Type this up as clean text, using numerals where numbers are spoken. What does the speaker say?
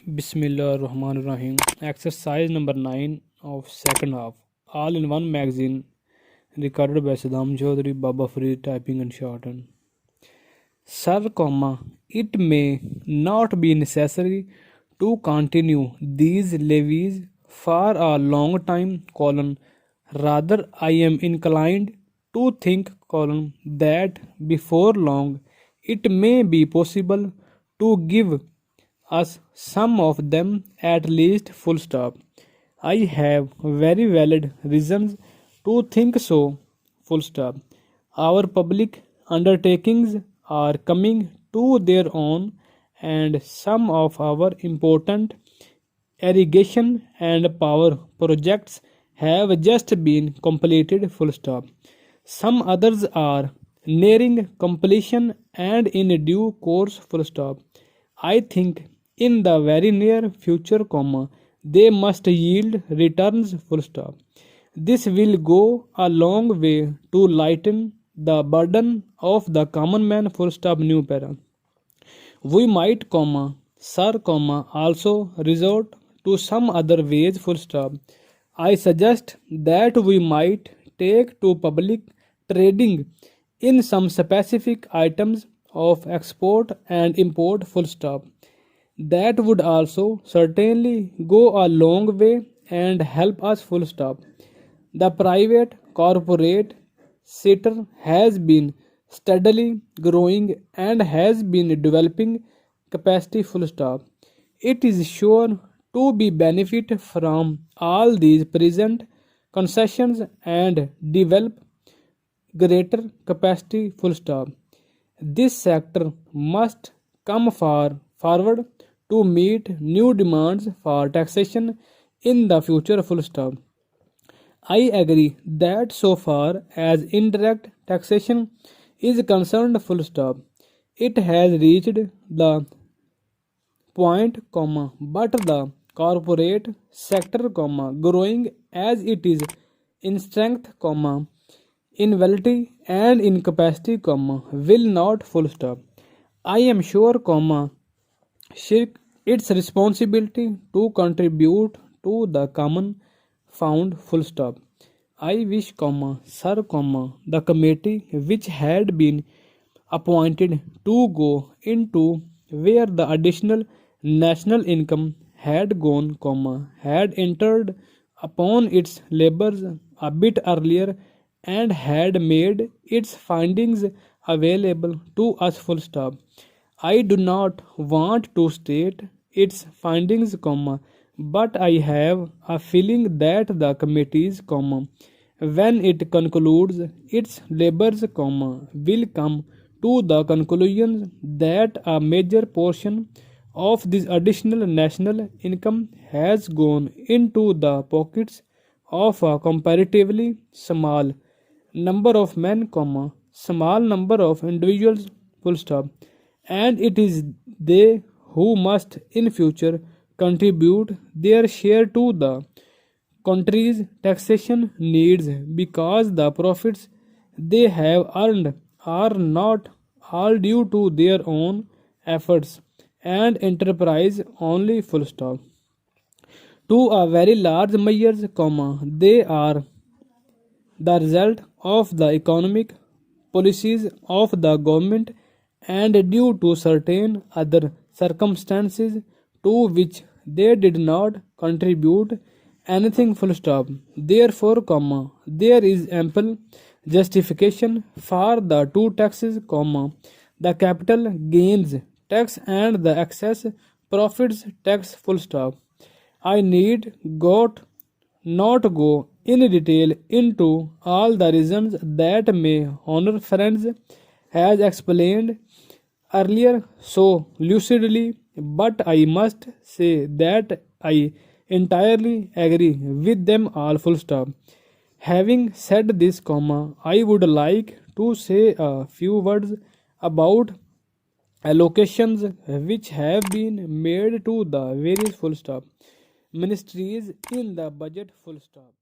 Bismillahirrahmanirrahim. Exercise number 9 of second half. All in one magazine. Recorded by Saddam Chaudhary, Baba Farid, typing and shortened. Sir, it may not be necessary to continue these levies for a long time, rather I am inclined to think, that before long it may be possible to give us some of them at least, full stop. I have very valid reasons to think so, full stop. Our public undertakings are coming to their own, and some of our important irrigation and power projects have just been completed, full stop. Some others are nearing completion and in due course, full stop. I think in the very near future, they must yield returns, full stop. This will go a long way to lighten the burden of the common man, full stop, new para. We might, sir, also resort to some other ways, full stop. I suggest that we might take to public trading in some specific items of export and import, full stop. That would also certainly go a long way and help us, full stop. The private corporate sector has been steadily growing and has been developing capacity, full stop. It is sure to be benefit from all these present concessions and develop greater capacity, full stop. This sector must come forward to meet new demands for taxation in the future, full stop. I agree that so far as indirect taxation is concerned, full stop, it has reached the point, but the corporate sector, growing as it is in strength, in validity and in capacity, will not, full stop. I am sure, shirk its responsibility to contribute to the common found, full stop. I wish, sir, the committee which had been appointed to go into where the additional national income had gone, had entered upon its labors a bit earlier and had made its findings available to us, full stop. I do not want to state its findings, but I have a feeling that the committees, when it concludes its labors, will come to the conclusion that a major portion of this additional national income has gone into the pockets of a comparatively small number of men, small number of individuals, full stop, and it is they who must in future contribute their share to the country's taxation needs, because the profits they have earned are not all due to their own efforts and enterprise only, full stop. To a very large measure, they are the result of the economic policies of the government and due to certain other circumstances to which they did not contribute anything, full stop. Therefore, there is ample justification for the two taxes, the capital gains tax and the excess profits tax, full stop. I need not go in detail into all the reasons that my honor friends has explained earlier so lucidly, but I must say that I entirely agree with them all, full stop. Having said this, I would like to say a few words about allocations which have been made to the various, full stop, ministries in the budget, full stop.